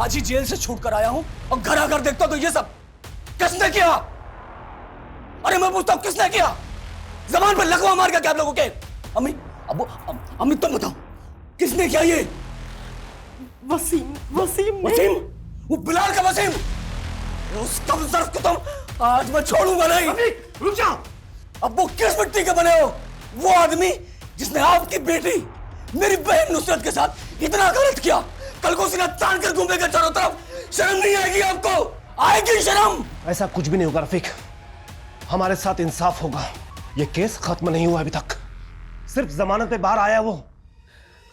आज ही जेल से छूट कर आया हूं और घर आकर देखता तो ये सब किसने किया? अरे मैं पूछता हूं किसने किया? जबान पर लकवा मार क्या आप लोगों के? अम्मी, अबू, अम्मी तुम बताओ किसने किया ये? वसीम वसीम? वो बिलाल का वसीम? उस कमजोर को तुम आज मैं छोड़ूंगा नहीं। रुक जाओ। अब वो किस मिट्टी के बने हो? वो आदमी जिसने आपकी बेटी मेरी बहन नुसरत के साथ इतना गलत किया, कल को सीना तान कर घूमेगा चारों तरफ। शर्म नहीं आएगी आपको? आएगी शर्म? ऐसा कुछ भी नहीं होगा रफीक, हमारे साथ इंसाफ होगा। ये केस खत्म नहीं हुआ अभी तक, सिर्फ जमानत पे बाहर आया वो,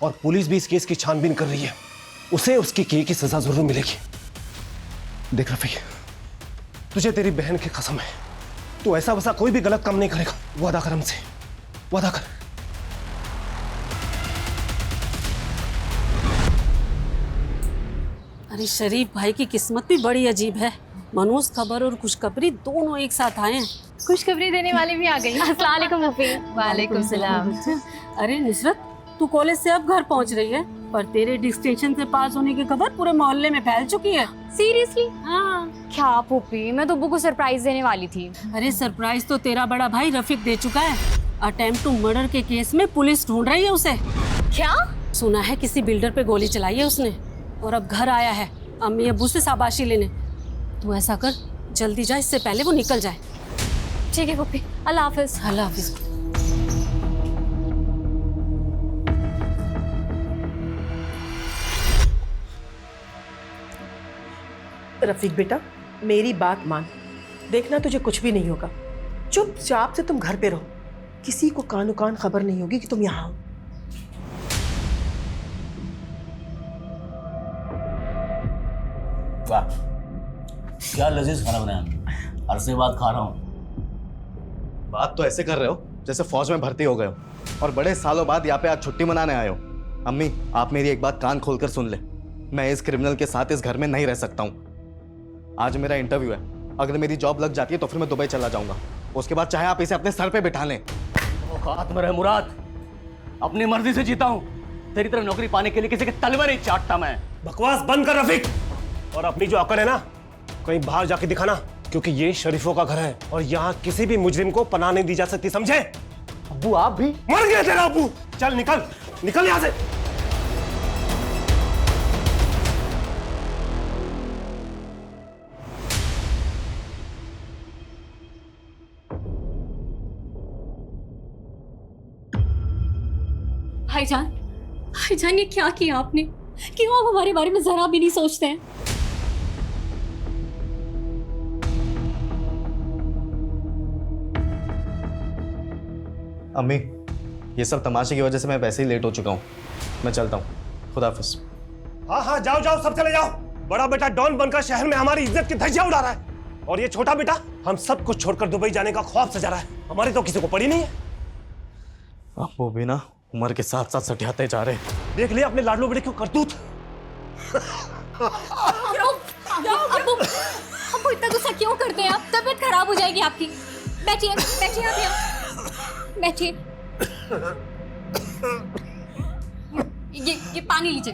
और पुलिस भी इस केस की छानबीन कर रही है। उसे उसकी की सजा जरूर मिलेगी। देख रफीक, तुझे तेरी बहन की कसम है, तू ऐसा वैसा कोई भी गलत काम नहीं करेगा। वादा कर हमसे, वादा कर। अरे शरीफ भाई की किस्मत भी बड़ी अजीब है। मनोज खबर और खुशखबरी दोनों एक साथ आए हैं। खुशखबरी देने वाली भी आ गई। अस्सलाम वालेकुम फूफी। वालेकुम सलाम। अरे नुसरत, तू कॉलेज से अब घर पहुंच रही है, पर तेरे डिस्टिंक्शन से पास होने की खबर पूरे मोहल्ले में फैल चुकी है। सीरियसली? हाँ। क्या फूफी, मैं तो अब्बू को सरप्राइज देने वाली थी। अरे सरप्राइज तो तेरा बड़ा भाई रफीक दे चुका है। अटेम्प्ट टू मर्डर के केस में पुलिस ढूंढ रही है उसे। क्या? सुना है किसी बिल्डर पे गोली चलाई है उसने, और अब घर आया है अम्मी अब्बू से शाबाशी लेने। तू ऐसा कर, जल्दी जा, इससे पहले वो निकल जाए। ठीक है फूफी, अल्लाह हाफिज। अल्लाह हाफिज। रफीक बेटा, मेरी बात मान, देखना तुझे कुछ भी नहीं होगा। चुपचाप से तुम घर पे रहो, किसी को कानो कान खबर नहीं होगी कि तुम यहाँ हो। वाह, क्या लजीज खाना बनाया। अरसे बाद खा रहा हूँ। बात तो ऐसे कर रहे हो जैसे फौज में भर्ती हो गए हो और बड़े सालों बाद यहाँ पे आज छुट्टी मनाने आए हो। अम्मी, आप मेरी एक बात कान खोलकर सुन ले, मैं इस क्रिमिनल के साथ इस घर में नहीं रह सकता हूँ। आज मेरा इंटरव्यू है, अगर मेरी जॉब लग जाती है तो फिर मैं दुबई चला जाऊंगा। उसके बाद चाहे आप इसे अपने सर पे बिठा लें। औकात में रहे मुराद, अपनी मर्जी से जीता हूँ। तेरी तरह नौकरी पाने के लिए किसी के तलवे नहीं चाटता मैं। बकवास बंद कर रफीक, और अपनी जो अकड़ है ना कहीं बाहर जाके दिखाना, क्योंकि ये शरीफों का घर है और यहाँ किसी भी मुजरिम को पनाह नहीं दी जा सकती, समझे? अब्बू आप भी? मर गया तेरा अब्बू। चल निकल, निकल यहाँ से। भाईजान ये क्या किया आपने? क्यों आप हमारे बारे में जरा भी नहीं सोचते हैं? अम्मी, ये सब तमाशे की वजह से मैं वैसे ही लेट हो चुका हूँ, मैं चलता हूँ। खुदा हाफिज। हाँ हाँ, जाओ जाओ, सब चले जाओ। बड़ा बेटा डॉन बनकर शहर में हमारी इज्जत की धज्जियां उड़ा रहा है, और ये छोटा बेटा हम सब कुछ छोड़कर दुबई जाने का ख्वाब सजा रहा है। हमारी तो किसी को पड़ी नहीं है। अब वो भी ना उम्र के साथ साथ सटियाते जा रहे। देख लिया अपने लाडलो बेटे क्यों करतूत। अब्बू इतना गुस्सा क्यों करते हैं आप? तबीयत खराब हो जाएगी आपकी। बैठिए बैठिए आप यहाँ बैठिए। ये पानी लीजिए।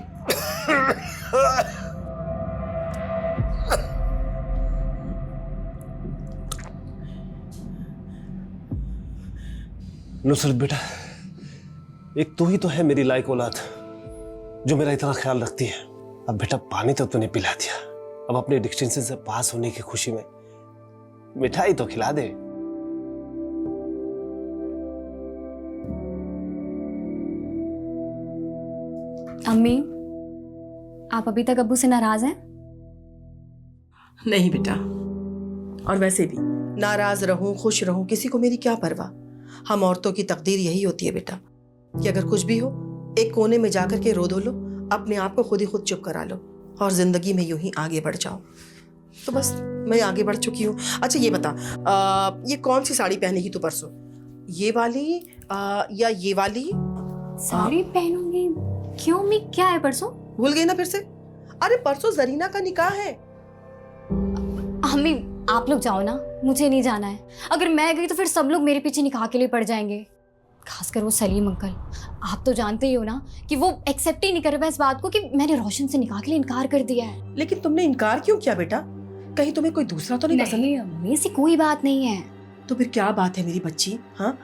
नुसरत बेटा, एक तू ही तो है मेरी लायक औलाद जो मेरा इतना ख्याल रखती है। अब बेटा पानी तो तूने पिला दिया, अब अपने डिस्टिंक्शन से पास होने की खुशी में मिठाई तो खिला दे। अम्मी, आप अभी तक अब्बू से नाराज हैं? नहीं बेटा, और वैसे भी नाराज रहूं खुश रहूं किसी को मेरी क्या परवाह। हम औरतों की तकदीर यही होती है बेटा कि अगर कुछ भी हो एक कोने में जाकर के रो धो लो, अपने आप को खुद ही खुद चुप करा लो और जिंदगी में यूं ही आगे बढ़ जाओ। तो बस मैं आगे बढ़ चुकी हूँ। अच्छा ये बता, ये कौन सी साड़ी पहनेगी तू परसों? ये वाली या ये वाली? साड़ी पहनूंगी? क्यों अम्मी, क्या है परसों? भूल गई ना फिर से? अरे परसों जरीना का निकाह है। अम्मी आप लोग जाओ ना, मुझे नहीं जाना है। अगर मैं गई तो फिर सब लोग मेरे पीछे निकाह के लिए पड़ जाएंगे। खासकर वो सलीम अंकल। आप तो जानते ही हो ना कि वो एक्सेप्ट ही नहीं कर रहा इस बात को कि मैंने रोशन से निकाह के लिए इनकार कर दिया है। लेकिन तुमने इनकार क्यों किया बेटा? कहीं तुम्हें कोई दूसरा तो नहीं पसंद? नहीं अम्मी, ऐसी कोई बात नहीं है। तो फिर क्या बात है मेरी बच्ची? हाँ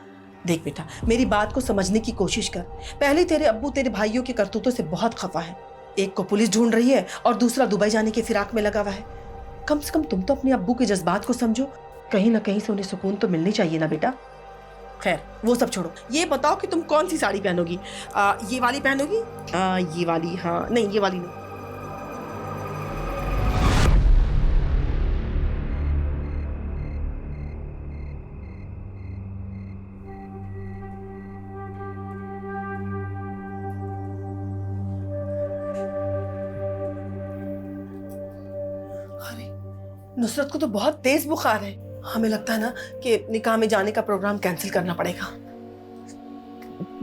देख बेटा, मेरी बात को समझने की कोशिश कर। पहले तेरे अब्बू तेरे भाइयों के करतूतों से बहुत खफा है। एक को पुलिस ढूंढ रही है और दूसरा दुबई जाने के फिराक में लगा हुआ है। कम से कम तुम तो अपने अब्बू के जज्बात को समझो। कहीं ना कहीं से उन्हें सुकून तो मिलनी चाहिए ना बेटा। खैर वो सब छोड़ो, ये बताओ कि तुम कौन सी साड़ी पहनोगी? ये वाली पहनोगी? ये वाली? हाँ नहीं, ये वाली नहीं। नुसरत को तो बहुत तेज बुखार है। हमें लगता है ना कि निकाह में जाने का प्रोग्राम कैंसिल करना पड़ेगा।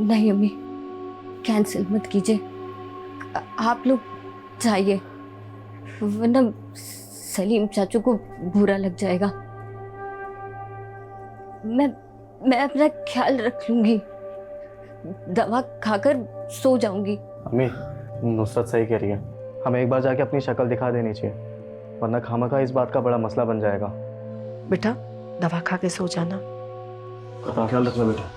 नहीं अम्मी, कैंसिल मत कीजिए, आप लोग जाइए, वरना सलीम चाचू को बुरा लग जाएगा। मैं अपना ख्याल रख लूंगी, दवा खाकर सो जाऊंगी। अम्मी, नुसरत सही कह रही है, हमें एक बार जाके अपनी शक्ल दिखा देनी चाहिए, वरना खामखा इस बात का बड़ा मसला बन जाएगा। बेटा दवा खा के सो जाना। ख्याल रखना बेटा।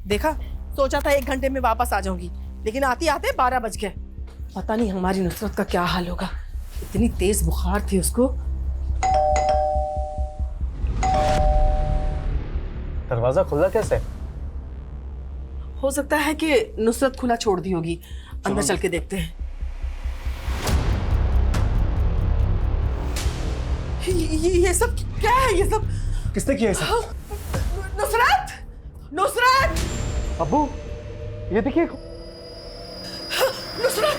देखा, सोचा था 1 घंटे में वापस आ जाऊंगी, लेकिन आते आते 12 बज गए। पता नहीं हमारी नुसरत का क्या हाल होगा। इतनी तेज बुखार थी उसको। दरवाजा खुला कैसे? हो सकता है कि नुसरत खुला छोड़ दी होगी। अंदर चल के देखते हैं। ये सब क्या है? ये सब किसने किया ये सब? नुसरत! नुसरत! अब्बू, ये देखिए। नुसरत!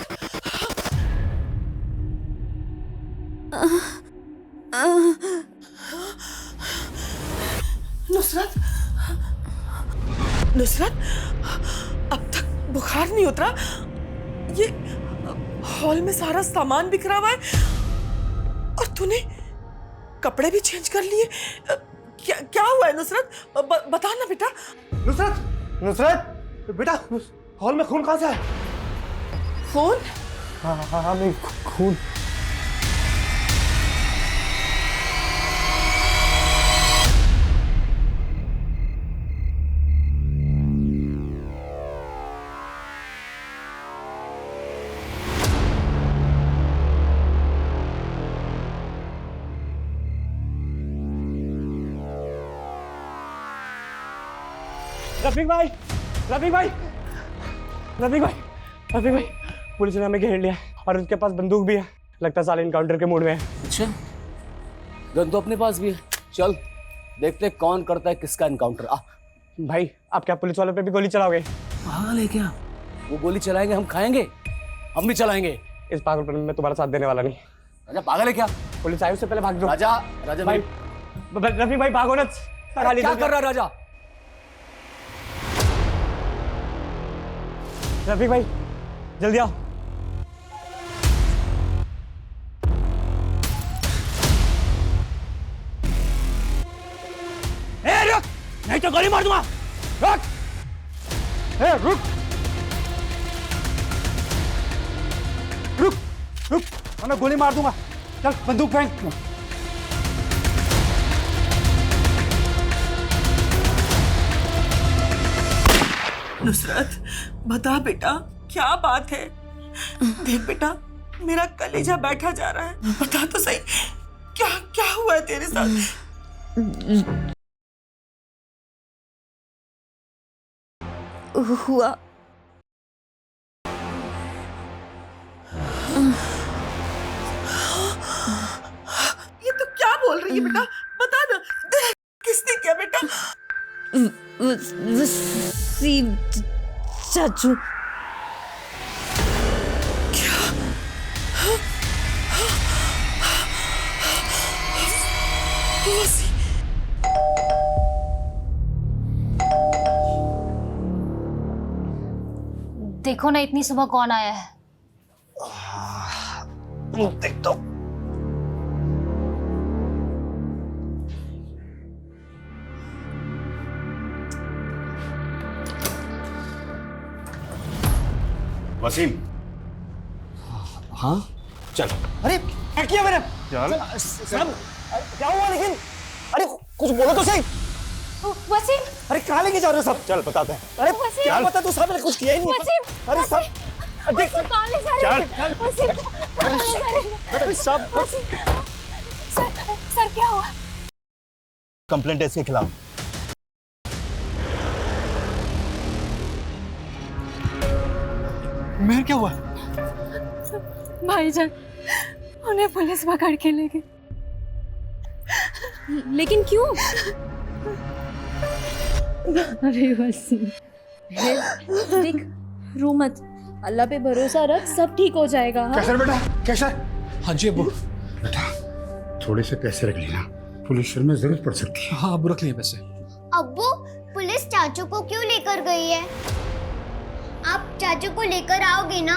नुसरत! नुसरत! अब तक बुखार नहीं उतरा। ये हॉल में सारा सामान बिखरा हुआ है और तूने कपड़े भी चेंज कर लिए। क्या हुआ है नुसरत? बता ना बेटा। नुसरत! नुसरत! बेटा, हॉल में खून कहाँ से है? खून? हाँ, नहीं, खून। रफीक भाई, रफीक भाई, रफीक भाई, रफीक भाई, पुलिस ने हमें घेर लिया और उनके पास बंदूक भी है। लगता है साले इनकाउंटर के मूड में है। अच्छा, गन तो अपने पास भी है। चल देखते हैं कौन करता है किसका एनकाउंटर। आ भाई, आप क्या पुलिस वालों पे भी गोली चलाओगे? पागल है क्या? वो गोली चलाएंगे, हम खाएंगे, हम भी चलाएंगे। इस पागलपन में मैं तुम्हारा साथ देने वाला नहीं। राजा पागल है क्या? पुलिस आई, उससे पहले भाग जाओ। राजा, राजा भाई, रफीक भाई भागो ना। क्या कर रहा है राजा? रफीक भाई जल्दी आओ। रुक, नहीं तो गोली मार दूंगा। रुक, रुक, रुक, रुक, वरना गोली मार दूंगा। चल बंदूक फेंक। नुसरत बता बेटा, क्या बात है? देख बेटा, मेरा कलेजा बैठा जा रहा है। बता तो सही, क्या क्या हुआ है तेरे साथ? हुआ ये तो क्या बोल रही है बेटा? बता ना, किसने किया बेटा? वसीम चाचू। देखो ना इतनी सुबह कौन आया है। देख तो वसीम। हाँ चल। अरे क्या किया मैंने? साहब क्या हुआ लेकिन? अरे कुछ बोलो तो सही। वसीम, अरे कहाँ लेके जा रहे हो सब? चल बताते हैं। अरे क्या पता, तू साहब ने कुछ किया ही नहीं। वसीम, अरे सब देख कौन ले जा रहे हैं? वसीम, कौन ले जा रहे हैं? अरे सब सर क्या हुआ? कंप्लेंट है इसके खिलाफ। मेहर क्या हुआ? भाईजान, उन्हें पुलिस पकड़ के ले गई। लेकिन क्यों? अरे वसीम, देख, रो मत, अल्लाह पे भरोसा रख, सब ठीक हो जाएगा। हाँ? कैसर बेटा, कैसर। हाँ जी अब्बू। बेटा थोड़े से पैसे रख लेना, पुलिस में जरूरत पड़ सकती है। हाँ अब्बू रख लिए पैसे। अब्बू, पुलिस चाचू को क्यों लेकर गई है? आप चाचू को लेकर आओगे ना?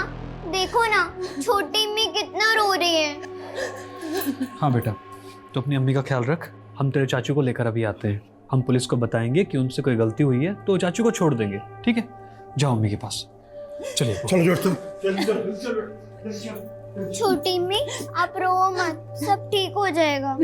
देखो ना, छोटी अम्मी कितना रो रही है। हाँ बेटा, तो अपनी अम्मी का ख्याल रख। हम तेरे चाचू को लेकर अभी आते हैं। हम पुलिस को बताएंगे कि उनसे कोई गलती हुई है तो चाचू को छोड़ देंगे, ठीक है? जाओ अम्मी के पास। चलिए चलो जोड़ तुम। छोटी अम्मी, आप रो मत, सब ठीक हो जाएगा।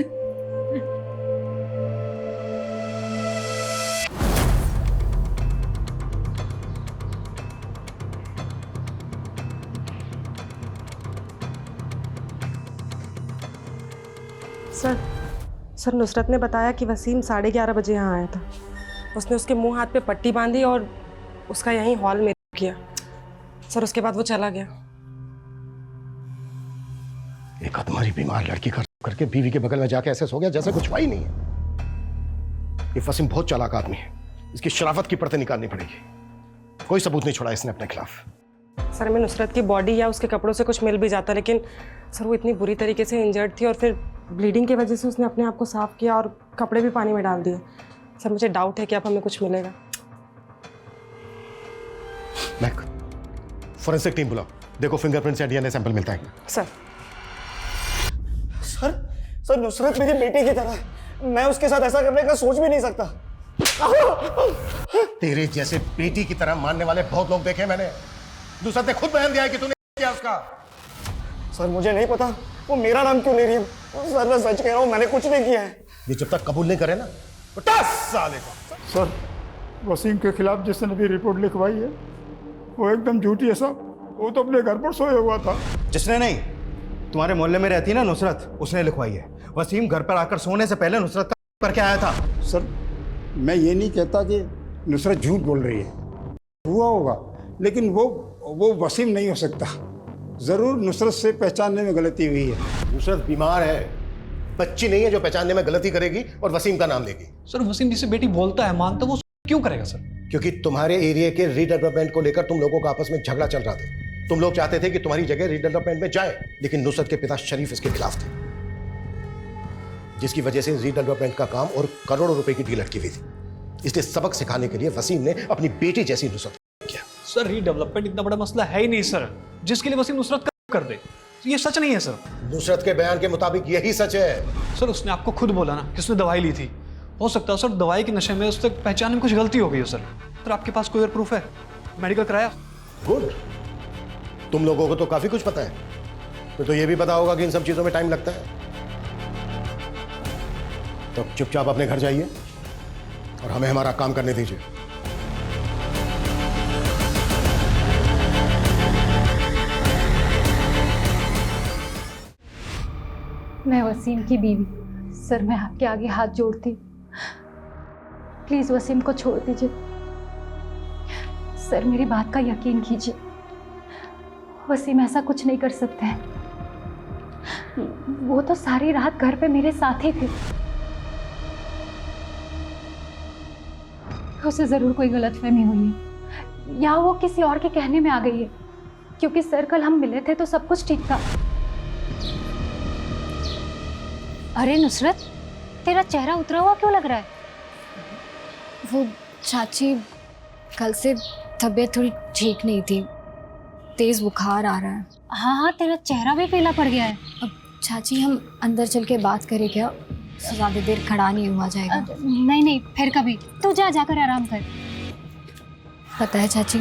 सर नुसरत ने बताया कि वसीम 11:30 बजे यहाँ आया था। उसने उसके मुंह हाथ पे पट्टी बांधी और उसका यहीं हॉल में किया। सर उसके बाद वो चला गया। एक तुम्हारी बीमार लड़की करके बीवी के बगल में जाके ऐसे सो गया जैसे कुछ हुआ ही नहीं है। ये वसीम बहुत चालाक आदमी है, इसकी शराफत की परतें निकालनी पड़ेगी। कोई सबूत नहीं छोड़ा इसने अपने खिलाफ। सर हमें नुसरत की बॉडी या उसके कपड़ों से कुछ मिल भी जाता, लेकिन सर वो इतनी बुरी तरीके से इंजर्ड थी और फिर ब्लीडिंग की वजह से उसने अपने आप को साफ किया और कपड़े भी पानी में डाल दिए। सर मुझे डाउट है कि अब हमें कुछ मिलेगा। मैक, फोरेंसिक टीम बुलाओ, देखो फिंगरप्रिंट से डीएनए सैंपल मिलता है। सर सर नुसरत मेरी बेटी की तरह है। मैं उसके साथ ऐसा करने का सोच भी नहीं सकता। तेरे जैसे बेटी की तरह मानने वाले बहुत लोग देखे मैंने। नुसरत ने खुद बयान दिया है कि तूने किया उसका। सर मुझे नहीं पता वो मेरा नाम क्यों ले रही है। सर मैं सच कह रहा हूँ, मैंने कुछ नहीं किया है। ये जब तक कबूल नहीं करे ना तो 10 साल का। सर वसीम के खिलाफ जिसने अभी रिपोर्ट लिखवाई है वो एकदम झूठी है साहब। वो तो अपने घर पर सोया हुआ था। जिसने नहीं, तुम्हारे मोहल्ले में रहती है ना नुसरत, उसने लिखवाई है। वसीम घर पर आकर सोने से पहले नुसरत का करके आया था। सर मैं ये नहीं कहता कि नुसरत झूठ बोल रही है, हुआ होगा, लेकिन वो वसीम नहीं हो सकता। जरूर नुसरत से पहचानने में गलती हुई है। नुसरत बीमार है, बच्ची नहीं है जो पहचानने में गलती करेगी और वसीम का नाम लेगी। सर वसीम जिसे बेटी बोलता है मानता, वो क्यों करेगा सर? क्योंकि तुम्हारे एरिया के रीडेवलपमेंट को लेकर तुम लोगों का आपस में झगड़ा चल रहा था। तुम लोग चाहते थे कि तुम्हारी जगह रीडेवलपमेंट में जाए, लेकिन नुसरत के पिता शरीफ इसके खिलाफ थे, जिसकी वजह से रीडेवलपमेंट का काम और करोड़ों रुपए की डील अटकी हुई थी। इसलिए सबक सिखाने के लिए वसीम ने अपनी बेटी जैसी नुसरत किया। सर रीडेवलपमेंट इतना बड़ा मसला है ही नहीं सर, जिसके लिए वसीम नुसरत कर दे। ये सच नहीं है सर। नुसरत के बयान के मुताबिक यही सच है। सर उसने आपको खुद बोला ना कि उसने दवाई ली थी। हो सकता है सर दवाई के नशे में उससे पहचान में कुछ गलती हो गई हो सर। सर आपके पास कोई और प्रूफ है? मेडिकल कराया? गुड, तुम लोगों को तो काफी कुछ पता है। तो ये भी पता होगा कि इन सब चीजों में टाइम लगता है। तो चुपचाप अपने घर जाइए और हमें हमारा काम करने दीजिए। मैं वसीम की बीवी, सर मैं आपके आगे हाथ जोड़ती हूँ, प्लीज वसीम को छोड़ दीजिए। सर मेरी बात का यकीन कीजिए, वसीम ऐसा कुछ नहीं कर सकते हैं। वो तो सारी रात घर पे मेरे साथ ही थे। उसे जरूर कोई गलतफहमी हुई है या वो किसी और के कहने में आ गई है, क्योंकि सर कल हम मिले थे तो सब कुछ ठीक था। अरे नुसरत, तेरा चेहरा उतरा हुआ क्यों लग रहा है? वो चाची, कल से तबीयत थोड़ी ठीक नहीं थी, तेज बुखार आ रहा है। हाँ, तेरा चेहरा भी पीला पड़ गया है। अब चाची हम अंदर चल के बात करें क्या? ज़्यादा देर खड़ा नहीं हुआ जाएगा। नहीं, फिर कभी। तू जाकर आराम कर। पता है चाची,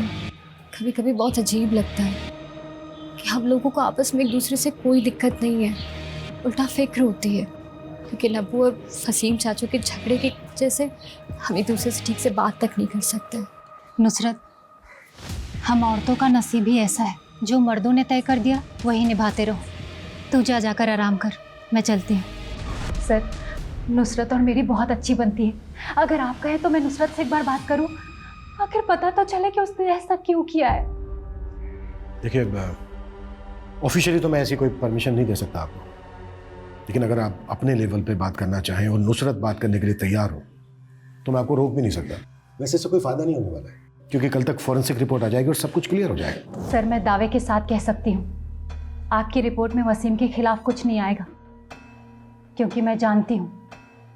कभी कभी बहुत अजीब लगता है कि हम लोगों को आपस में एक दूसरे से कोई दिक्कत नहीं है, उल्टा फिक्र होती है। लेकिन अब्बू और वसीम चाचू के झगड़े की वजह से हम एक दूसरे से ठीक से बात तक नहीं कर सकते। नुसरत, हम औरतों का नसीब ही ऐसा है, जो मर्दों ने तय कर दिया वही निभाते रहो। तू जाकर आराम कर, मैं चलती हूँ। सर, नुसरत और मेरी बहुत अच्छी बनती है। अगर आप कहें तो मैं नुसरत से एक बार बात करूं, आखिर पता तो चले कि उसने ऐसा क्यों किया है। देखिए, ऑफिशियली तो मैं ऐसी कोई परमिशन नहीं दे सकता आपको, लेकिन अगर आप अपने लेवल पे बात करना चाहें और नुसरत बात करने के लिए तैयार हो तो मैं आपको रोक भी नहीं सकता। वैसे इससे कोई फायदा नहीं होने वाला है, क्योंकि कल तक फॉरेंसिक रिपोर्ट आ जाएगी और सब कुछ क्लियर हो जाएगा। सर, मैं दावे के साथ कह सकती हूँ आपकी रिपोर्ट में वसीम के खिलाफ कुछ नहीं आएगा, क्योंकि मैं जानती हूँ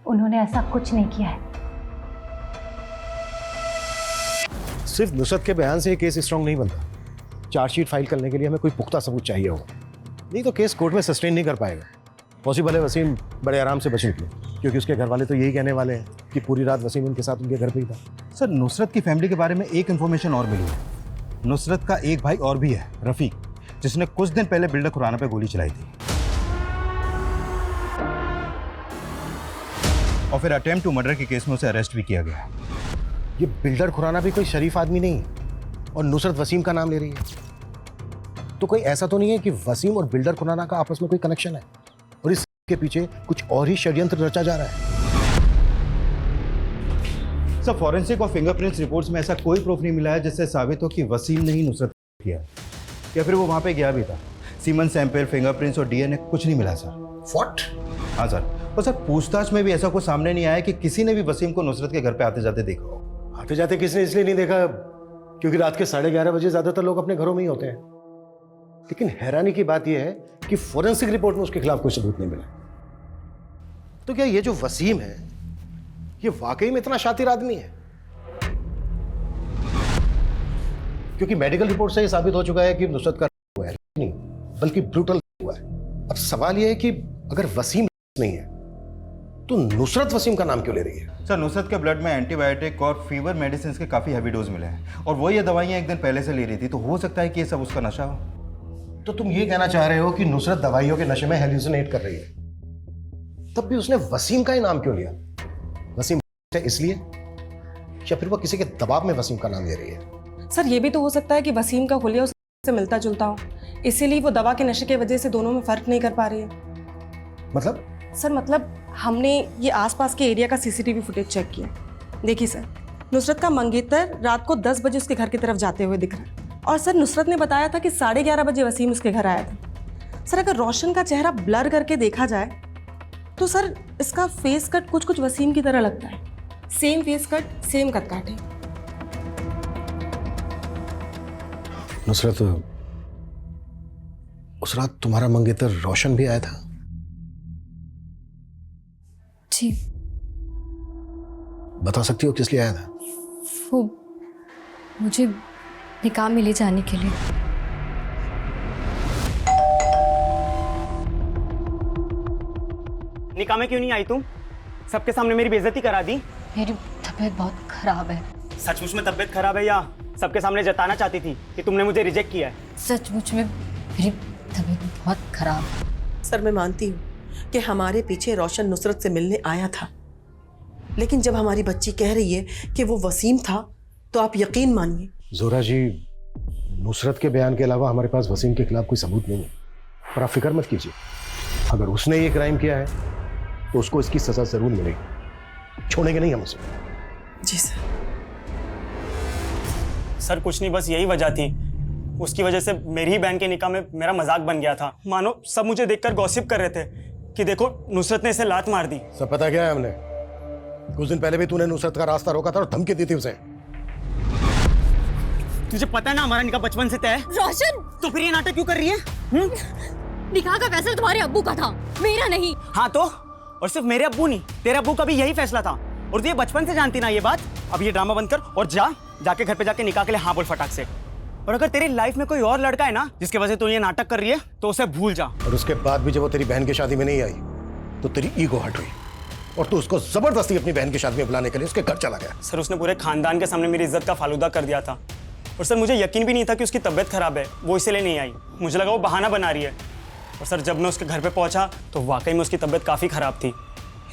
उन्होंने ऐसा कुछ नहीं किया है। सिर्फ नुसरत के बयान से ये केस स्ट्रांग नहीं बनता। चार्जशीट फाइल करने के लिए हमें कोई पुख्ता सबूत चाहिए होगा, नहीं तो केस कोर्ट में सस्टेन नहीं कर पाएगा। पॉसिबल है वसीम बड़े आराम से बच निकले, क्योंकि उसके घर वाले तो यही कहने वाले हैं कि पूरी रात वसीम उनके साथ उनके घर पे ही था। सर, नुसरत की फैमिली के बारे में एक इन्फॉर्मेशन और मिली है। नुसरत का एक भाई और भी है, रफीक, जिसने कुछ दिन पहले बिल्डर खुराना पे गोली चलाई थी और फिर अटेम्प्ट टू मर्डर के केस में उसे अरेस्ट भी किया गया। ये बिल्डर खुराना भी कोई शरीफ आदमी नहीं है और नुसरत वसीम का नाम ले रही है, तो कोई ऐसा तो नहीं है कि वसीम और बिल्डर खुराना का आपस में कोई कनेक्शन है और इसके पीछे कुछ और ही षड्यंत्र रचा जा रहा है। सर, फॉरेंसिक और फिंगरप्रिंट्स रिपोर्ट्स में ऐसा कोई प्रूफ नहीं मिला है जिससे साबित हो कि वसीम ने ही नुसरत किया या फिर वो वहां पे गया भी था। सीमन सैंपल, फिंगरप्रिंट्स और डीएनए कुछ नहीं मिला सर। व्हाट? हाँ सर, और सर पूछताछ में भी ऐसा कुछ सामने नहीं आया कि किसी ने भी वसीम को नुसरत के घर पे आते जाते देखा हो। आते जाते किसने इसलिए नहीं देखा क्योंकि रात के 11:30 बजे ज्यादातर लोग अपने घरों में ही होते हैं। लेकिन हैरानी की बात यह है कि फॉरेंसिक रिपोर्ट में उसके खिलाफ कोई सबूत नहीं मिला। तो क्या ये जो वसीम है ये वाकई में इतना शातिर आदमी है? क्योंकि मेडिकल रिपोर्ट से ये साबित हो चुका है कि नुसरत का हुआ है नहीं बल्कि ब्रूटल हुआ है। अब सवाल यह है कि अगर वसीम नहीं है तो नुसरत वसीम का नाम क्यों ले रही है? सर, नुसरत के ब्लड में एंटीबायोटिक और फीवर मेडिसिन के काफी हैवी डोज मिले हैं और वो ये दवाइयां एक दिन पहले से ले रही थी, तो हो सकता है कि ये सब उसका नशा हो। तो तुम ये कहना चाह रहे हो कि नुसरत दवाइयों के नशे में हेल्यूसिनेट कर रही है, तब भी उसने वसीम का ही नाम क्यों लिया? वसीम इसलिए या फिर वो किसी के दबाव में वसीम का नाम ले रही है? सर, ये भी तो हो सकता है कि वसीम का हुलिया उससे मिलता जुलता हो, इसीलिए वो दवा के नशे की वजह से दोनों में फर्क नहीं कर पा रही है। मतलब? सर, मतलब हमने ये आसपास के एरिया का सीसीटीवी फुटेज चेक किया। देखिए सर, नुसरत का मंगेतर रात को 10 बजे उसके घर की तरफ जाते हुए दिख रहा है और सर नुसरत ने बताया था कि 11:30 बजे वसीम उसके घर आया था। सर, अगर रोशन का चेहरा ब्लर करके देखा जाए तो सर इसका फेस कट कुछ कुछ वसीम की तरह लगता है। Same face cut, same cut काटे। नुसरत, उस रात तुम्हारा मंगेतर रोशन भी आया था? जी। बता सकती हो किस लिए आया था? वो मुझे निकाह में ले जाने के लिए। निकाह में क्यों नहीं आई तुम? सबके सामने मेरी बेइज्जती करा दी। मेरी तबीयत बहुत खराब है। सचमुच में तबीयत खराब है या सबके सामने जताना चाहती थी कि तुमने मुझे रिजेक्ट किया है? सचमुच में मेरी तबीयत बहुत खराब है। सर, मैं मानती हूँ कि हमारे पीछे रोशन नुसरत से मिलने आया था, लेकिन जब हमारी बच्ची कह रही है कि वो वसीम था तो आप यकीन मानिए। जोरा जी, नुसरत के बयान के अलावा हमारे पास वसीम के खिलाफ कोई सबूत नहीं है, पर आप फिक्र मत कीजिए, अगर उसने ये क्राइम किया है तो उसको इसकी सजा जरूर मिलेगी, छोड़ेंगे नहीं हम उसे। जी सर। सर कुछ नहीं, बस यही वजह थी। उसकी वजह से मेरी ही बहन के निकाह में मेरा मजाक बन गया था। मानो सब मुझे देखकर गॉसिप कर रहे थे कि देखो नुसरत ने इसे लात मार दी। सब पता क्या है हमने? कुछ दिन पहले भी तूने नुसरत का रास्ता रोका था और धमकी दी थी उसे। तुझे पता है ना हमारा निकाह बचपन से तय है। रोशन, तो फिर ये नाटक क्यों कर रही है? निकाह का फैसला तुम्हारे अब्बू का था, मेरा नहीं। हाँ तो, और सिर्फ मेरे अब्बू नहीं, तेरे अब्बू का भी यही फैसला था। और तू ये बचपन से जानती ना ये बात। अब ये ड्रामा बंद कर और जाके घर पे जाके निकाह के लिए हाँ बोल फटाक से। और अगर तेरी लाइफ में कोई और लड़का है ना जिसकी वजह से तू ये नाटक कर रही है तो उसे भूल जा। और उसके बाद भी जब वो तेरी बहन की शादी में नहीं आई तो तेरी ईगो हर्ट हुई और तू उसको जबरदस्ती अपनी बहन की शादी में बुलाने के लिए उसके घर चला गया। सर उसने पूरे खानदान के सामने मेरी इज्जत का फालूदा कर दिया था। और सर मुझे यकीन भी नहीं था कि उसकी तबीयत खराब है, वो इसलिए नहीं आई। मुझे लगा वो बहाना बना रही है। और सर जब मैं उसके घर पे पहुंचा तो वाकई में उसकी तबीयत काफ़ी ख़राब थी,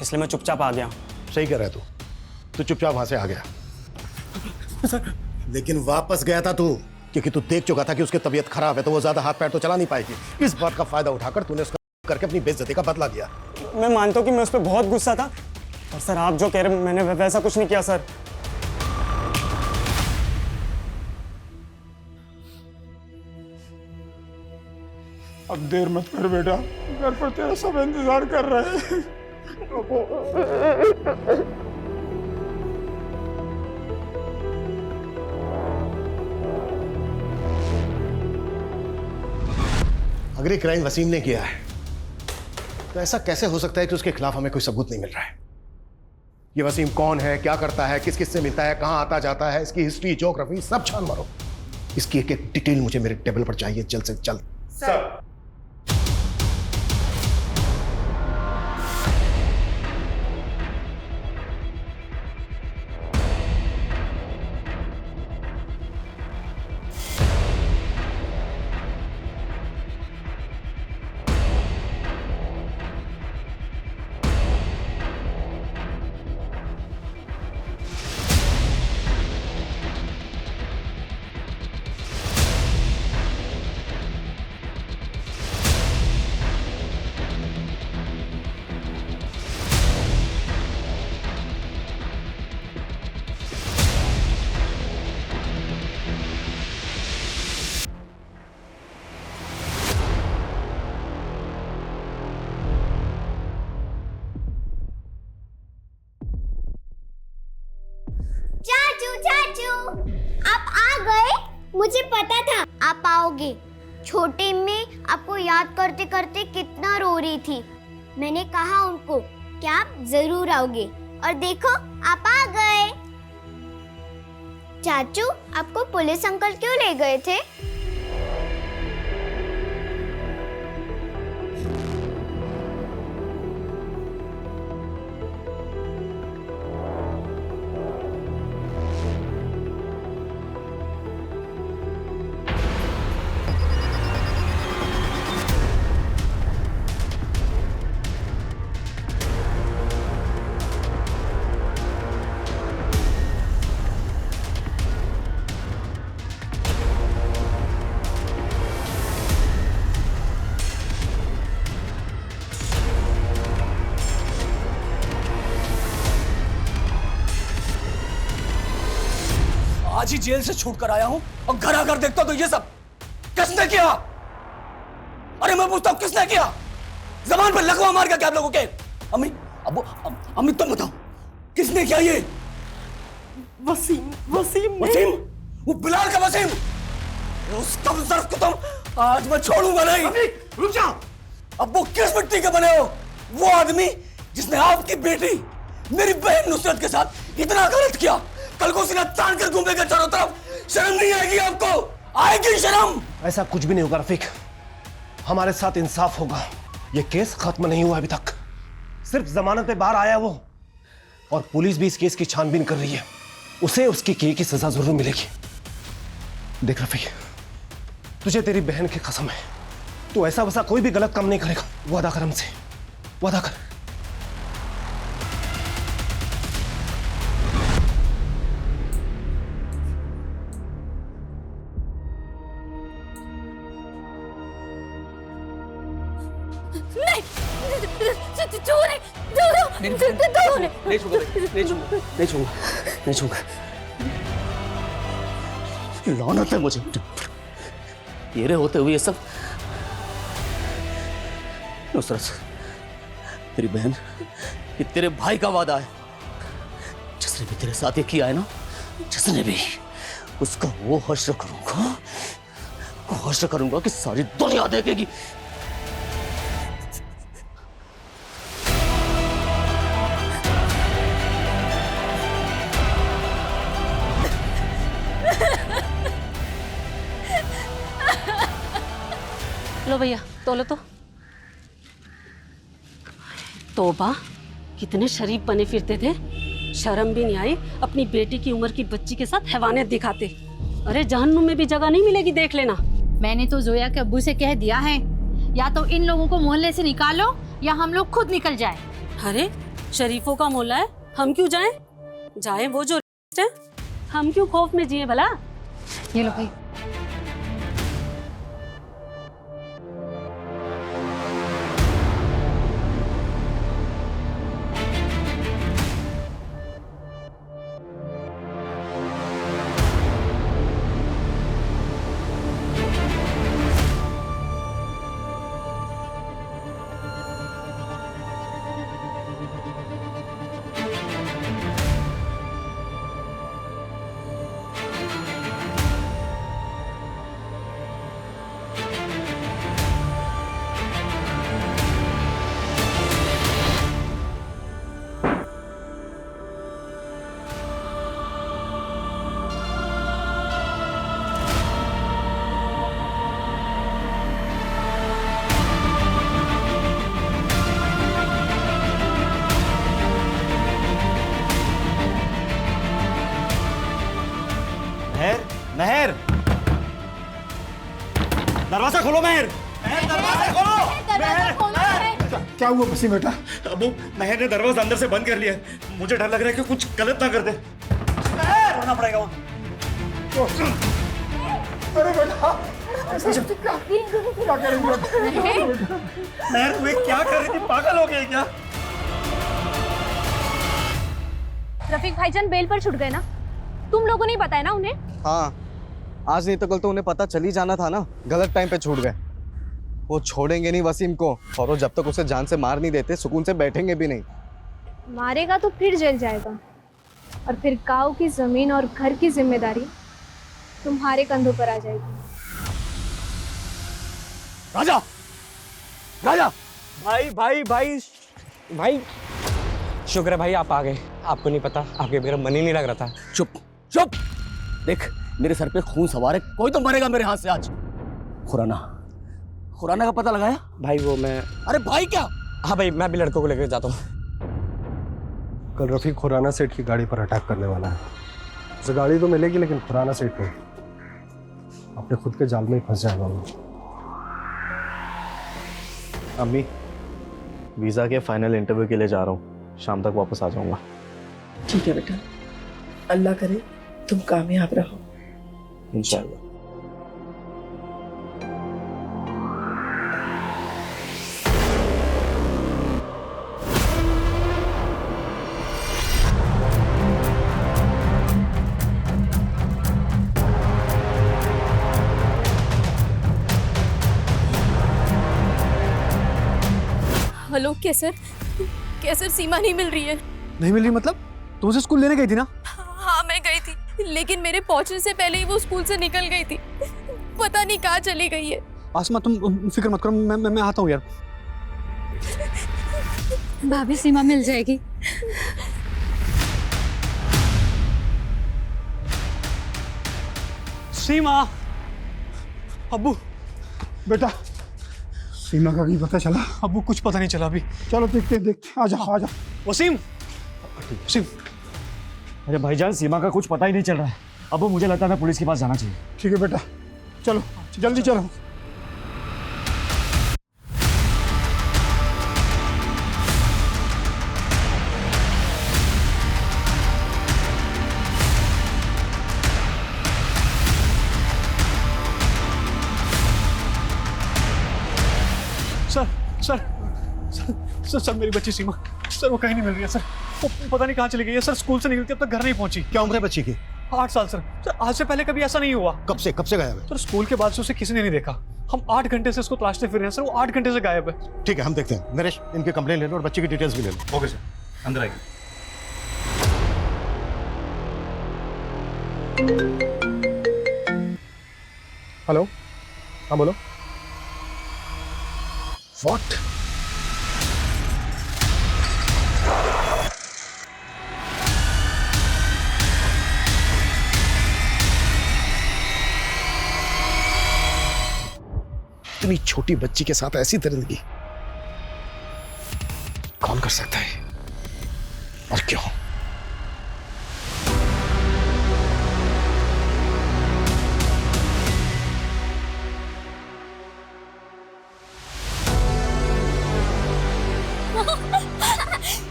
इसलिए मैं चुपचाप आ गया। सही कह रहा है तू चुपचाप वहां से आ गया। लेकिन वापस गया था तू क्योंकि तू देख चुका था कि उसकी तबीयत खराब है, तो वो ज्यादा हाथ पैर तो चला नहीं पाएगी। इस बात का फायदा उठाकर तूने उसका करके अपनी बेइज्जती का बदला लिया। मैं मानता हूँ कि मैं उस पर बहुत गुस्सा था, और सर आप जो कह रहे हैं मैंने वैसा कुछ नहीं किया सर। अब देर मत कर बेटा, घर पर तेरा सब इंतजार कर रहे हैं। अगर ये क्राइम वसीम ने किया है तो ऐसा कैसे हो सकता है कि उसके खिलाफ हमें कोई सबूत नहीं मिल रहा है? ये वसीम कौन है, क्या करता है, किस किस से मिलता है, कहां आता जाता है, इसकी हिस्ट्री, ज्योग्राफी सब छान मारो। इसकी एक एक डिटेल मुझे मेरे टेबल पर चाहिए जल्द से जल्द। सर चाचू चाचू आप आ गए? मुझे पता था आप आओगे। छोटे में आपको याद करते करते कितना रो रही थी। मैंने कहा उनको कि आप जरूर आओगे, और देखो आप आ गए। चाचू आपको पुलिस अंकल क्यों ले गए थे? आज ही जेल से छूट कर आया हूं और घर आकर देखता तो ये सब किसने किया? अरे मैं पूछता हूं किसने किया? जबान पर लकवा मार क्या आप लोगों के? अम्मी, अब्बू, अम्मी तुम बताओ किसने किया ये? वसीम वसीम वसीम? वो बिलाल का वसीम? उस कमजोर को तुम आज मैं छोड़ूंगा नहीं। रुक जाओ। अब वो किस मिट्टी के बने हो? वो आदमी जिसने आपकी बेटी मेरी बहन नुसरत के साथ इतना गलत किया, कल को सिरा तान कर घूमेगा चारों तरफ। शर्म नहीं आएगी आपको? आएगी शर्म? ऐसा कुछ भी नहीं होगा रफीक, हमारे साथ इंसाफ होगा। ये केस खत्म नहीं हुआ अभी तक, सिर्फ जमानत पे बाहर आया वो, और पुलिस भी इस केस की छानबीन कर रही है। उसे उसकी किए की सजा जरूर मिलेगी। देख रफीक, तुझे तेरी बहन की कसम है, तू ऐसा वैसा कोई भी गलत काम नहीं करेगा। वादा कर हमसे, वादा कर। नहीं, नहीं छूंगा। लानत है मुझे तेरे होते हुए ये सब। नुसरत, तेरी बहन, ये तेरे भाई का वादा है। जिसने भी तेरे साथ ये किया है ना, जिसने भी, उसका वो हश्र करूंगा कि सारी दुनिया देखेगी। लो भैया तोलो तो। तोबा, कितने शरीफ बने फिरते थे, शर्म भी नहीं आई अपनी बेटी की उम्र की बच्ची के साथ हैवानियत दिखाते। अरे जहन्नुम में भी जगह नहीं मिलेगी, देख लेना। मैंने तो जोया के अब्बू से कह दिया है, या तो इन लोगों को मोहल्ले से निकालो या हम लोग खुद निकल जाए। अरे शरीफों का मोहल्ला है, हम क्यों जाएं? जाए वो जो है, हम क्यों खौफ में जिए भला। ये लो भाई। महर, दरवाजा खोलो। महर, दरवाजा खोलो। क्या हुआ वसीम बेटा? अबू, महर ने दरवाजा अंदर से बंद कर लिया है। मुझे डर लग रहा है कि कुछ गलत ना कर दे। छोड़ना पड़ेगा वहाँ। अरे बेटा, क्या करेंगे? महर, तुम्हें क्या कर रही थी? पागल हो गए क्या? रफीक भाईजान बेल पर छुट गए ना, तुम लोगों ने बताया ना उन्हें? हाँ, आज नहीं तो कल तो उन्हें पता चल ही जाना था ना। गलत टाइम पे छूट गए। वो छोड़ेंगे नहीं वसीम को, और वो जब तक उसे जान से मार नहीं देते सुकून से बैठेंगे भी नहीं। मारेगा तो फिर जेल जाएगा, और फिर गांव की जमीन और घर की जिम्मेदारी तुम्हारे कंधों पर आ जाएगी। राजा, राजा, भाई भाई भाई भाई, शुक्र है भाई आप आ गए। आपको नहीं पता, आपके बगैर मन ही नहीं लग रहा था। चुप चुप, देख मेरे सर पे खून सवार है, कोई तो मरेगा मेरे हाथ से आज। खुराना, खुराना का पता लगाया? भाई वो मैं, अरे भाई क्या? हाँ भाई, मैं भी लड़कों को लेकर जाता हूँ। कल रफीक खुराना सेठ की गाड़ी पर अटैक करने वाला है। उसे गाड़ी तो मिलेगी लेकिन खुराना सेठ नहीं, अपने खुद के जाल में ही फंस जाएगा वो। अम्मी, वीजा के फाइनल इंटरव्यू के लिए जा रहा हूँ, शाम तक वापस आ जाऊंगा। ठीक है बेटा, अल्लाह करे तुम कामयाब रहो। इंशाल्लाह। हेलो कैसर, कैसर सीमा नहीं मिल रही है। नहीं मिल रही मतलब? तुम उसे स्कूल लेने गई थी ना? हाँ मैं गई थी, लेकिन मेरे पहुंचने से पहले ही वो स्कूल से निकल गई थी। पता नहीं कहाँ चली गई है। आसमा तुम फिक्र मत करो, मैं आता हूँ यार। भाभी सीमा मिल जाएगी। सीमा, अब्बू, बेटा सीमा का भी पता चला? अब्बू कुछ पता नहीं चला अभी। चलो देखते देखते, आजा आजा। वसीम, वसीम। अरे भाईजान, सीमा का कुछ पता ही नहीं चल रहा है। अब मुझे लगता है पुलिस के पास जाना चाहिए। ठीक है बेटा, चलो जल्दी चलो। सर, सर, सर मेरी बच्ची सीमा, सर वो कहीं नहीं मिल रही है सर। वो पता नहीं कहाँ चली गई है सर। स्कूल से निकलती अब तक घर नहीं पहुंची। क्या उम्र है बच्ची की? 8 साल सर। आज से पहले कभी ऐसा नहीं हुआ। कब से गायब है? सर स्कूल के बाद से उसे किसी ने नहीं देखा। हम 8 घंटे से उसको तलाशते फिर रहे हैं सर। वो 8 घंटे से गायब है। ठीक है, हम देखते हैं। नरेश, इनके कंप्लेन ले लो और बच्ची की डिटेल्स भी ले लो। ओके सर, अंदर आइए। हेलो, हाँ बोलो। व्हाट? इतनी छोटी बच्ची के साथ ऐसी दरिंदगी कौन कर सकता है और क्यों?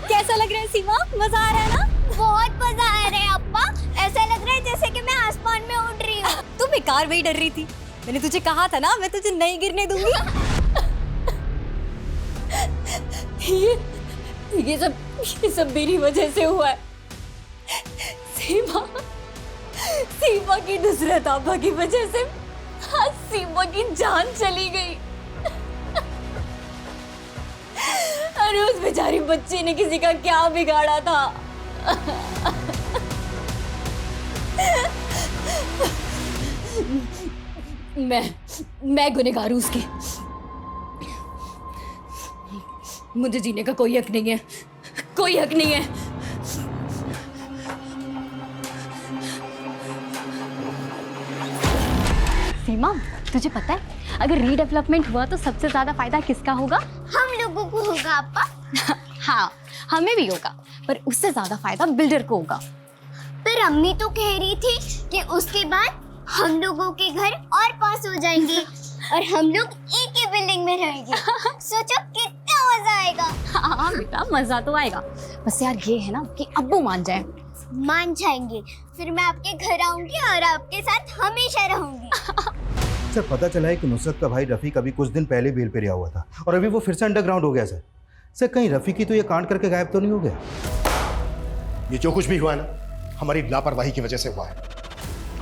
कैसा लग रहा है सीमा? मजा आ रहा है ना? बहुत मजा आ रहा है अप्पा। ऐसा लग रहा है जैसे कि मैं आसमान में उड़ रही हूँ। तू बेकार में ही डर रही थी। मैंने तुझे कहा था ना, मैं तुझे नहीं गिरने दूंगी। ये सब मेरी वजह से हुआ है। सीमा की नुसरत आपा की वजह से आज सीमा की जान चली गई। अरे उस बेचारी बच्ची ने किसी का क्या बिगाड़ा था। मैं गुनहगार हूं उसकी। मुझे जीने का कोई हक नहीं है, कोई हक नहीं है। सीमा, तुझे पता है अगर रीडेवलपमेंट हुआ तो सबसे ज्यादा फायदा किसका होगा? हम लोगों को होगा अप्पा। हाँ, हमें भी होगा, पर उससे ज्यादा फायदा बिल्डर को होगा। पर अम्मी तो कह रही थी कि उसके बाद हम लोगों के घर और पास हो जाएंगे और हम लोग एक ही बिल्डिंग में रहेंगे। सोचो कितना मजा आएगा। हाँ बेटा, मजा तो आएगा। बस यार ये है ना कि अब्बू मान जाए। मान जाएंगे, फिर मैं आपके घर आऊंगी और आपके साथ हमेशा रहूंगी। सर पता चला है कि नुसरत का भाई रफ़ीक अभी कुछ दिन पहले बेल पे रिहा हुआ था और अभी वो फिर से अंडरग्राउंड हो गया सर। सर कहीं रफ़ीक ही तो ये कांड करके गायब तो नहीं हो गया? ये जो कुछ भी हुआ है ना, हमारी लापरवाही की वजह से हुआ है।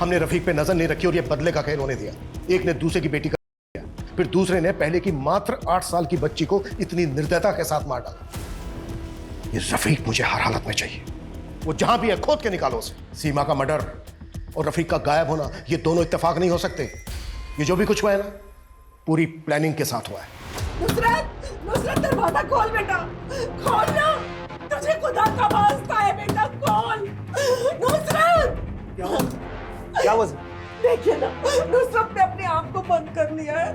हमने रफ़ीक पे नजर नहीं रखी और ये बदले का खेल होने दिया। एक ने दूसरे की बेटी का किया, फिर दूसरे ने पहले की मात्र 8 साल की बच्ची को इतनी निर्दयता के साथ मार डाला। ये रफ़ीक मुझे हर हालत में चाहिए। वो जहां भी है खोद के निकालो उसे। सीमा का मर्डर और रफ़ीक का गायब होना, ये दोनों इत्तेफाक नहीं हो सकते। ये जो भी कुछ हुआ है ना, पूरी प्लानिंग के साथ हुआ है। नुसरत दरवाजा खोल बेटा, खोल ना। तुझे खुदा का वास्ता है बेटा, खोल। नुसरत! क्या हुआ? देखिए ना, नुसरत ने अपने आप को बंद कर लिया है।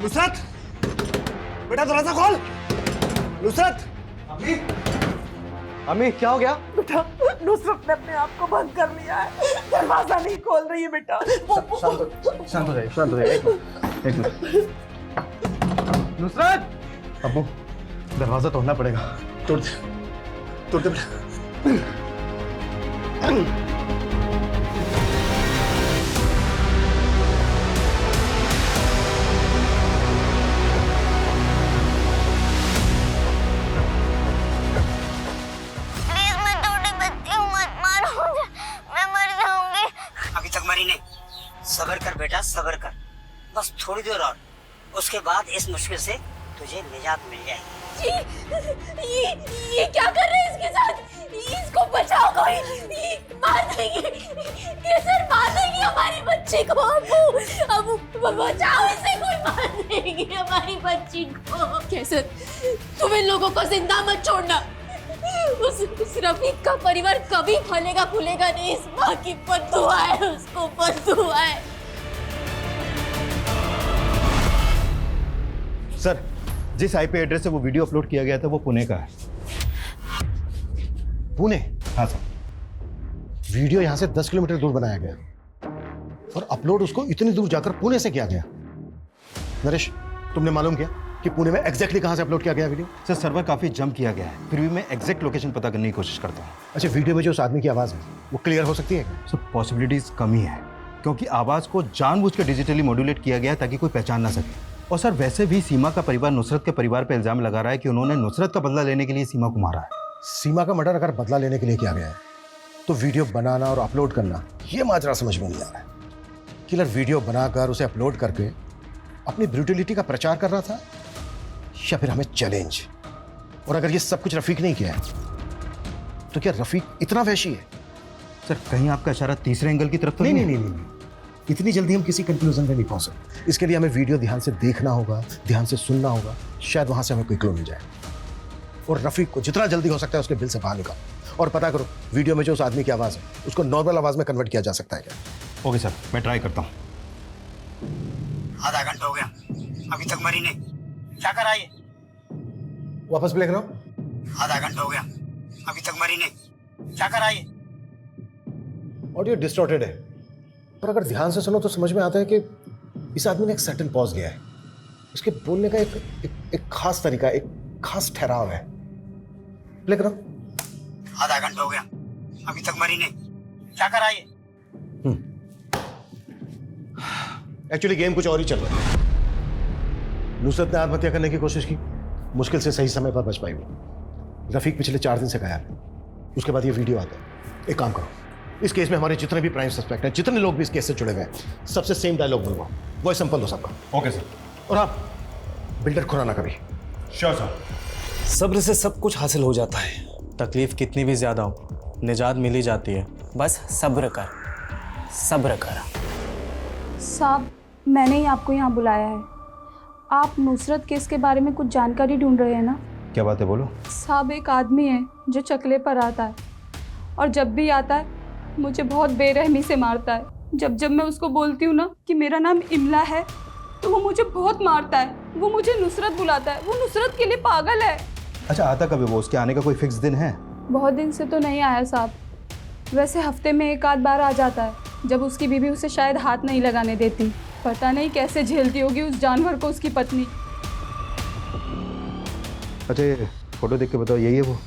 नुसरत, बेटा दरवाजा खोल। नुसरत! अम्मी क्या हो गया? बेटा, नुसरत ने अपने आप को बंद कर लिया है। दरवाजा नहीं खोल रही है बेटा। शांत हो जाइए। एक मिनट। नुसरत! अब्बू, दरवाजा तोड़ना पड़ेगा। तोड़ दे बेटा। सब्र कर बेटा, सब्र कर। बस थोड़ी देर और, उसके बाद इस मुश्किल से तुझे निजात मिल जाएगी। ये क्या कर रहे हैं इसके साथ? इसको बचाओ कोई। ये मार देंगे, ये सर मार देंगे हमारी बच्ची को। अबू बचाओ इसे, कोई मार देंगे हमारी बच्ची को। कैसर, तुम इन लोगों को जिंदा मत छोड़ना। उस रफीक का परिवार कभी फलेगा फूलेगा नहीं। इस माँ की बद्दुआ है, उसको बद्दुआ है। सर जिस आईपी एड्रेस से वो वीडियो अपलोड किया गया था वो पुणे का है। पुणे? हाँ सर। वीडियो यहां से 10 किलोमीटर दूर बनाया गया और अपलोड उसको इतनी दूर जाकर पुणे से किया गया। नरेश, तुमने मालूम किया कि पुणे में एग्जैक्टली कहां से अपलोड किया गया वीडियो? सर सर्वर काफी जंप किया गया है, फिर भी मैं एग्जैक्ट लोकेशन पता करने की कोशिश करता हूँ। अच्छा, वीडियो में जो उस आदमी की आवाज है वो क्लियर हो सकती है? सर पॉसिबिलिटीज कम ही है, क्योंकि आवाज को जानबूझ कर डिजिटली मॉड्यूलेट किया गया है ताकि कोई पहचान ना सके। और सर वैसे भी सीमा का परिवार नुसरत के परिवार पे इल्जाम लगा रहा है कि उन्होंने नुसरत का बदला लेने के लिए सीमा को मारा है। सीमा का मर्डर अगर बदला लेने के लिए किया गया है तो वीडियो बनाना और अपलोड करना ये माजरा समझ में नहीं आ रहा है। किलर वीडियो बनाकर उसे अपलोड करके अपनी ब्रूटलिटी का प्रचार कर रहा था या फिर हमें चैलेंज। और अगर ये सब कुछ रफीक नहीं किया है तो क्या रफीक इतना वैशी है? सर कहीं आपका इशारा तीसरे एंगल की तरफ तो नहीं। इतनी जल्दी हम किसी कंक्लूजन पे नहीं पहुंच सकते। इसके लिए हमें वीडियो ध्यान से देखना होगा, ध्यान से सुनना होगा, शायद वहां से हमें कोई क्लू मिल जाए। और रफीक को जितना जल्दी हो सकता है उसके बिल से बाहर निकालो और पता करो वीडियो में जो उस आदमी की आवाज़ है उसको नॉर्मल आवाज़ में कन्वर्ट किया जा सकता है क्या। ओके सर, मैं ट्राई करता हूँ। आधा घंटा हो गया, अभी तक मरी नहीं, क्या कर आई? वापस प्ले करो। आधा घंटा हो गया, अभी तक मरी नहीं, क्या कर आई? ऑडियो डिस्टॉर्टेड है, पर अगर ध्यान से सुनो तो समझ में आता है कि इस आदमी ने एक सडन पॉज लिया है। उसके बोलने का एक खास तरीका, एक खास ठहराव है। प्ले करो। आधा घंटा हो गया, अभी तक मरी नहीं, क्या कर आई? एक्चुअली गेम कुछ और ही चल रहा है। नुसरत ने आत्महत्या करने की कोशिश की, मुश्किल से सही समय पर बच पाई वो। रफीक पिछले 4 दिन से गायब है। उसके बाद ये वीडियो आता है। एक काम करो, इस केस में हमारे जितने भी प्राइम सस्पेक्ट हैं, जितने लोग भी इस केस से जुड़े हुए हैं, सबसे सेम डायलॉग बोलवाओ, वो सिंपल हो सबका। Okay sir. और आप बिल्डर खुराना कभी। Sure sir. सब्र से सब कुछ हासिल हो जाता है। तकलीफ कितनी भी ज्यादा हो, निजात मिल ही जाती है। बस सब्र कर, सब्र कर। साहब, मैंने ही आपको यहाँ बुलाया है। आप नुसरत केस के बारे में कुछ जानकारी ढूंढ रहे हैं ना? क्या बात है, बोलो। साहब, एक आदमी है जो चकले पर आता है और जब भी आता है मुझे बहुत बेरहमी से मारता है। जब मैं उसको बोलती हूँ ना कि मेरा नाम इमला है तो वो मुझे बहुत मारता है। वो मुझे नुसरत बुलाता है, वो नुसरत के लिए पागल है। अच्छा, आता कभी वो? उसके आने का कोई फिक्स दिन है? बहुत दिन से तो नहीं आया साहब, वैसे हफ्ते में 1 आध बार आ जाता है, जब उसकी बीवी उसे शायद हाथ नहीं लगाने देती। पता नहीं कैसे झेलती होगी उस जानवर को उसकी पत्नी। अच्छा, ये फोटो देख के बताओ, यही है वो?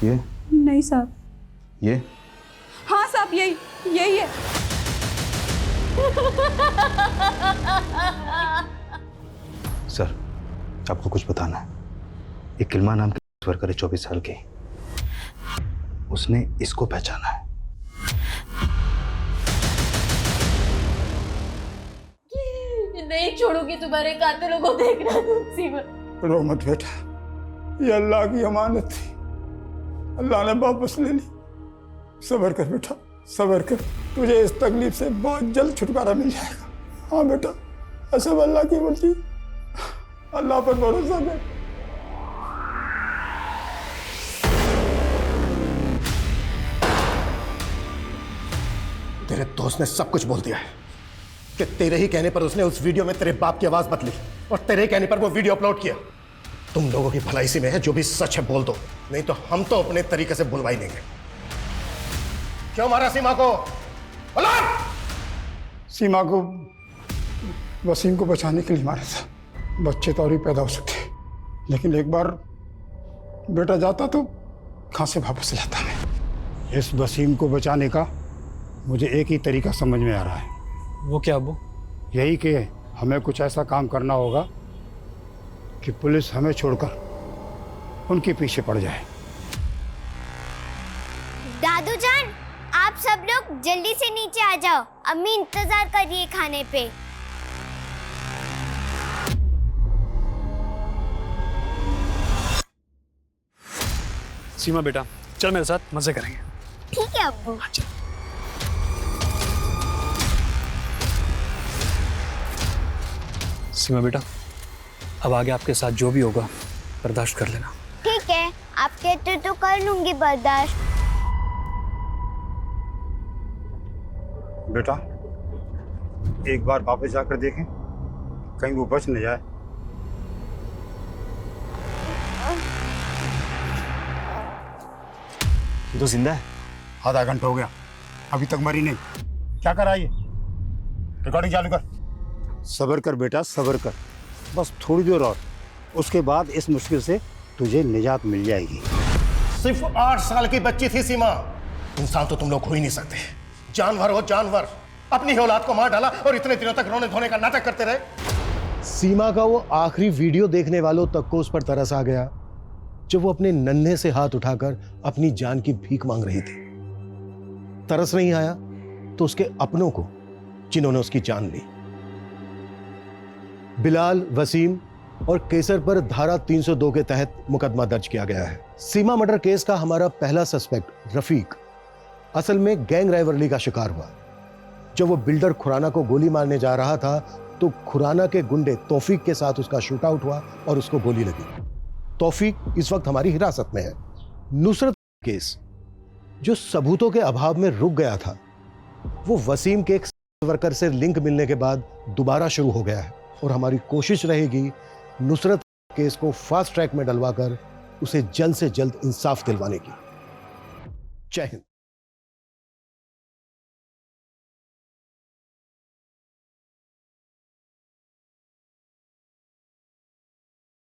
ये नहीं साहब। ये? हाँ साहब, यही है। सर, आपको कुछ बताना है। एक किल्मा नाम की वर्कर है, 24 साल की। उसने इसको पहचाना है। नहीं छोड़ूंगी तुम्हारे कातिलों को देखना सीमा। रो मत बेटा, ये अल्लाह की अमानत थी, अल्लाह ने वापस ले ली। सब्र कर बेटा, सब्र कर, तुझे इस तकलीफ से बहुत जल्द छुटकारा मिल जाएगा। हाँ बेटा, सब अल्लाह की मर्जी, अल्लाह पर भरोसा कर। तेरे दोस्त ने सब कुछ बोल दिया है कि तेरे ही कहने पर उसने उस वीडियो में तेरे बाप की आवाज बदली और तेरे कहने पर वो वीडियो अपलोड किया। तुम लोगों की भलाई इसी में है, जो भी सच है बोल दो, नहीं तो हम तो अपने तरीके से बुलवा ही लेंगे। क्यों मारा सीमा को? सीमा को वसीम को बचाने के लिए मारा था। बच्चे तो और ही पैदा हो सकते, लेकिन एक बार बेटा जाता तो कहाँ से वापस लाता मैं। इस वसीम को बचाने का मुझे एक ही तरीका समझ में आ रहा है। वो क्या अब्बू? यही कि हमें कुछ ऐसा काम करना होगा कि पुलिस हमें छोड़कर उनके पीछे पड़ जाए। दादू जान, आप सब लोग जल्दी से नीचे आ जाओ, अम्मी इंतजार कर रही है खाने पे। सीमा बेटा, चल मेरे साथ, मजे करेंगे। ठीक है अब्बू। सीमा बेटा, अब आगे आपके साथ जो भी होगा बर्दाश्त कर लेना। ठीक है, आप कहते तो कर लूंगी बर्दाश्त। बेटा, एक बार वापस जाकर देखें, कहीं वो बच न जाए। तो जिंदा है? आधा घंटा हो गया, अभी तक मरी नहीं, क्या कर रही है? रिकॉर्डिंग चालू कर। सब्र कर बेटा, सब्र कर, बस थोड़ी देर और, उसके बाद इस मुश्किल से तुझे निजात मिल जाएगी। सिर्फ 8 साल की बच्ची थी सीमा। इंसान तो तुम लोग हो ही नहीं सकते, जानवर हो जानवर। अपनी ही औलाद को मार डाला और इतने दिनों तक रोने धोने का नाटक करते रहे। सीमा का वो आखिरी वीडियो देखने वालों तक को उस पर तरस आ गया जब वो अपने नन्हे से हाथ उठाकर अपनी जान की भीख मांग रही थी। तरस नहीं आया तो उसके अपनों को, जिन्होंने उसकी जान ली। बिलाल, वसीम और केसर पर धारा 302 के तहत मुकदमा दर्ज किया गया है। सीमा मर्डर केस का हमारा पहला सस्पेक्ट रफीक असल में गैंग राइवलरी का शिकार हुआ। जब वो बिल्डर खुराना को गोली मारने जा रहा था तो खुराना के गुंडे तौफीक के साथ उसका शूटआउट हुआ और उसको गोली लगी। तौफीक इस वक्त हमारी हिरासत में है। नुसरत केस जो सबूतों के अभाव में रुक गया था, वो वसीम के एक वर्कर से लिंक मिलने के बाद दोबारा शुरू हो गया है और हमारी कोशिश रहेगी नुसरत केस को फास्ट ट्रैक में डलवाकर उसे जल्द से जल्द इंसाफ दिलवाने की। जय हिंद।